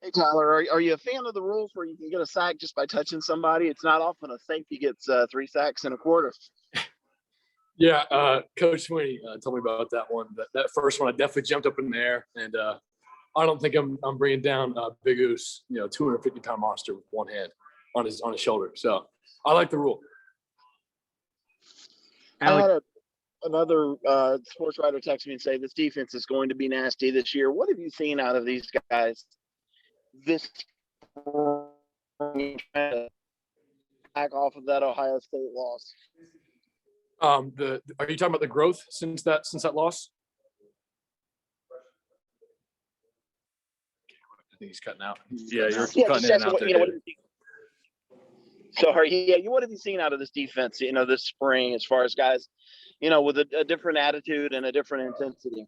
Hey, Tyler, are you a fan of the rules where you can get a sack just by touching somebody? It's not often a safety gets 3 sacks in a quarter. Yeah, Coach Sweeney told me about that one. That first one, I definitely jumped up in the air, and I don't think I'm bringing down Big Oos, 250-pound monster with one hand on his shoulder. So I like the rule. I had another sports writer text me and say this defense is going to be nasty this year. What have you seen out of these guys this back off of that Ohio State loss? Are you talking about the growth since that loss? I think he's cutting out. Yeah, you're cutting in and out there. Sorry. Yeah, what have you seen out of this defense, this spring as far as guys, with a different attitude and a different intensity?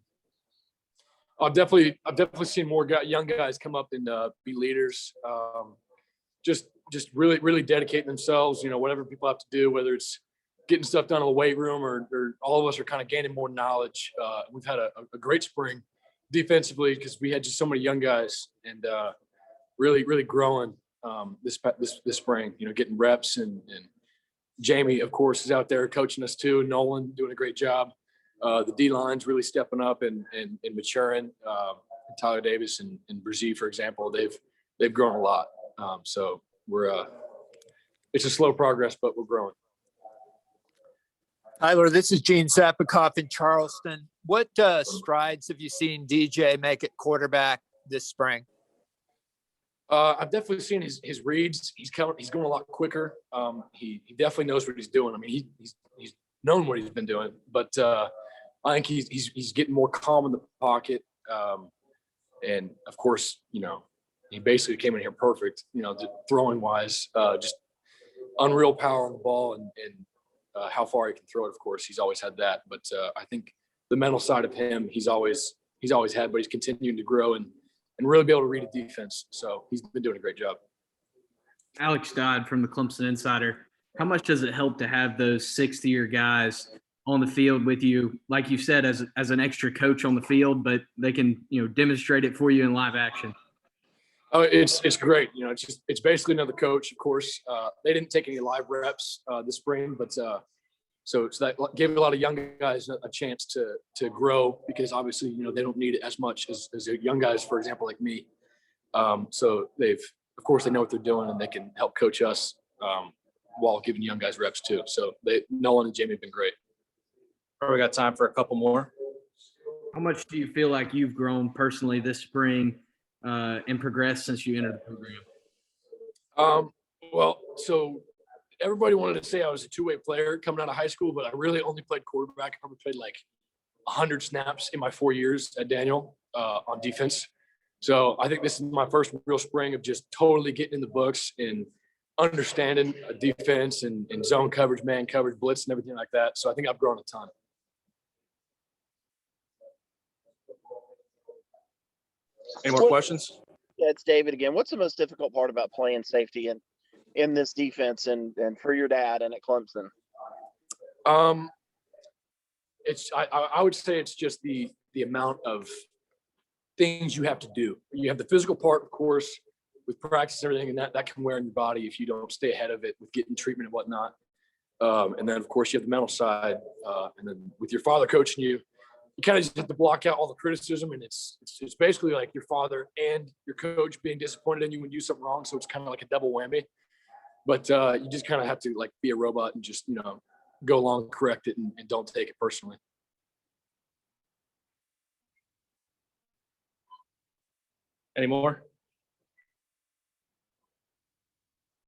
I've definitely seen more young guys come up and be leaders. Just really, really dedicating themselves, whatever people have to do, whether it's getting stuff done in the weight room or all of us are kind of gaining more knowledge. We've had a great spring defensively because we had just so many young guys and really, really growing this spring, getting reps and Jamie, of course, is out there coaching us too. Nolan doing a great job. The D-line's really stepping up and maturing. Tyler Davis and Brzee, for example, they've grown a lot. So we're it's a slow progress, but we're growing. Tyler, this is Gene Zapikoff in Charleston. What strides have you seen DJ make at quarterback this spring? I've definitely seen his reads. He's going a lot quicker. He definitely knows what he's doing. I mean, he's known what he's been doing, but I think he's getting more calm in the pocket. And of course, he basically came in here perfect. Throwing wise, just unreal power on the ball and how far he can throw it. Of course, he's always had that. But I think the mental side of him, he's always had, but he's continuing to grow and really be able to read a defense. So he's been doing a great job. Alex Dodd from the Clemson Insider. How much does it help to have those sixth-year guys on the field with you, like you said, as an extra coach on the field, but they can, demonstrate it for you in live action? Oh, it's great. It's basically another coach, of course. They didn't take any live reps this spring, but so that gave a lot of young guys a chance to grow because obviously, they don't need it as much as the young guys, for example, like me. So of course, they know what they're doing and they can help coach us while giving young guys reps too. So Nolan and Jamie have been great. We got time for a couple more. How much do you feel like you've grown personally this spring and progressed since you entered the program? Well, so everybody wanted to say I was a two-way player coming out of high school, but I really only played quarterback. I probably played like 100 snaps in my 4 years at Daniel on defense. So I think this is my first real spring of just totally getting in the books and understanding a defense and zone coverage, man coverage, blitz, and everything like that. So I think I've grown a ton. Any more questions? Yeah, it's David again. What's the most difficult part about playing safety in this defense and for your dad and at Clemson? I would say it's just the amount of things you have to do. You have the physical part, of course, with practice and everything, and that can wear on your body if you don't stay ahead of it with getting treatment and whatnot. And then, of course, you have the mental side. And then with your father coaching you, you kind of just have to block out all the criticism. And it's basically like your father and your coach being disappointed in you when you do something wrong. So it's kind of like a double whammy. But you just kind of have to like be a robot and just, go along, correct it, and don't take it personally. Any more?